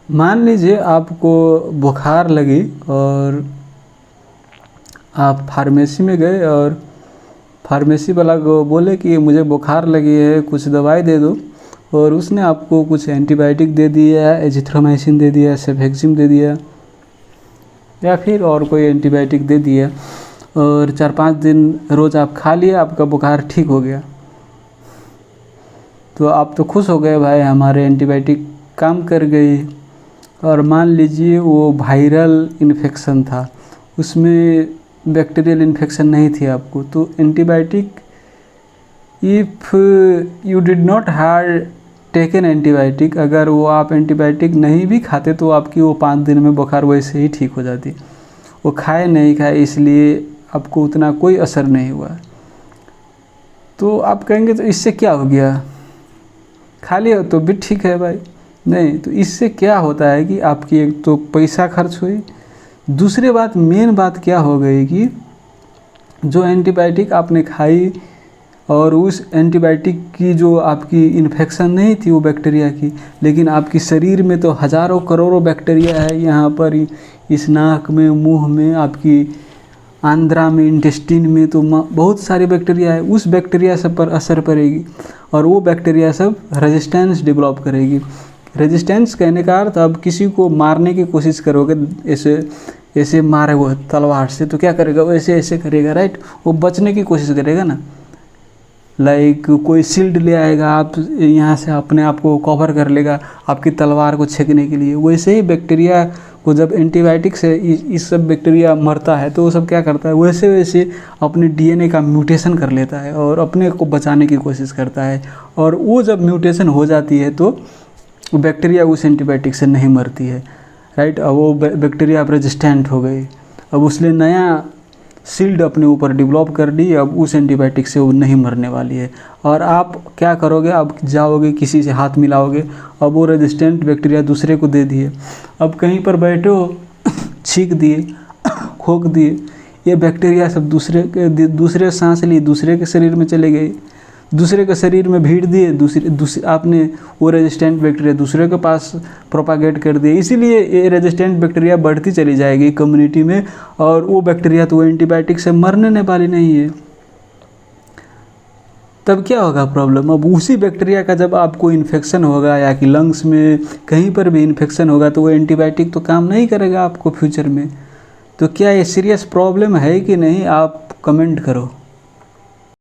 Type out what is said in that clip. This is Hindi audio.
मान लीजिए आपको बुखार लगी और आप फार्मेसी में गए और फार्मेसी वाला को बोले कि मुझे बुखार लगी है, कुछ दवाई दे दो, और उसने आपको कुछ एंटीबायोटिक दे दिया, एजिथ्रोमाइसिन दे दिया, सेफेक्सिम दे दिया या फिर और कोई एंटीबायोटिक दे दिया, और 4-5 दिन रोज़ आप खा लिए, आपका बुखार ठीक हो गया। तो आप तो खुश हो गए, भाई हमारे एंटीबायोटिक काम कर गई। और मान लीजिए वो वायरल इन्फेक्शन था, उसमें बैक्टीरियल इन्फेक्शन नहीं थी आपको, तो antibiotic if you did not have taken antibiotic, अगर वो आप एंटीबायोटिक नहीं भी खाते तो आपकी वो 5 दिन में बुखार वैसे ही ठीक हो जाती। वो खाए नहीं खाए इसलिए आपको उतना कोई असर नहीं हुआ। तो आप कहेंगे तो इससे क्या हो गया, खा लिया तो भी ठीक है भाई। नहीं, तो इससे क्या होता है कि आपकी एक तो पैसा खर्च हुई, दूसरी बात मेन बात क्या हो गई कि जो एंटीबायोटिक आपने खाई और उस एंटीबायोटिक की जो आपकी इन्फेक्शन नहीं थी वो बैक्टीरिया की, लेकिन आपकी शरीर में तो हज़ारों करोड़ों बैक्टीरिया है, यहाँ पर इस नाक में, मुंह में, आपकी आंद्रा में, इंटेस्टिन में, तो बहुत सारे बैक्टीरिया है। उस बैक्टीरिया सब पर असर पड़ेगी और वो बैक्टीरिया सब रेजिस्टेंस डेवलप करेगी। रेजिस्टेंस कहने का अर्थ, अब किसी को मारने की कोशिश करोगे, ऐसे मारे वो तलवार से, तो क्या करेगा, वो ऐसे करेगा, राइट। वो बचने की कोशिश करेगा ना, लाइक कोई शील्ड ले आएगा, आप यहाँ से अपने आप को कवर कर लेगा आपकी तलवार को छेकने के लिए। वैसे ही बैक्टीरिया को जब एंटीबायोटिक से इस सब बैक्टीरिया मरता है तो वो सब क्या करता है, वैसे वैसे अपने डीएनए का म्यूटेशन कर लेता है और अपने को बचाने की कोशिश करता है। और वो जब म्यूटेशन हो जाती है तो बैक्टीरिया उस एंटीबायोटिक से नहीं मरती है, राइट। अब वो बैक्टीरिया अब रेजिस्टेंट हो गई, अब उसने नया शील्ड अपने ऊपर डेवलप कर दी, अब उस एंटीबायोटिक से वो नहीं मरने वाली है। और आप क्या करोगे, आप जाओगे किसी से हाथ मिलाओगे, अब वो रेजिस्टेंट बैक्टीरिया दूसरे को दे दिए, अब कहीं पर बैठे हो, छींक दिए, खोक दिए, ये बैक्टीरिया सब दूसरे सांस लिए दूसरे के शरीर में चले गए, दूसरे के शरीर में भीड़ दिए, दूसरे आपने वो रेजिस्टेंट बैक्टीरिया दूसरे के पास प्रोपागेट कर दिए। इसीलिए ये रेजिस्टेंट बैक्टीरिया बढ़ती चली जाएगी कम्युनिटी में, और वो बैक्टीरिया तो एंटीबायोटिक से मरने वाली नहीं है। तब क्या होगा प्रॉब्लम, अब उसी बैक्टीरिया का जब आपको इन्फेक्शन होगा या कि लंग्स में कहीं पर भी इन्फेक्शन होगा तो वो एंटीबायोटिक तो काम नहीं करेगा आपको फ्यूचर में। तो क्या ये सीरियस प्रॉब्लम है कि नहीं, आप कमेंट करो।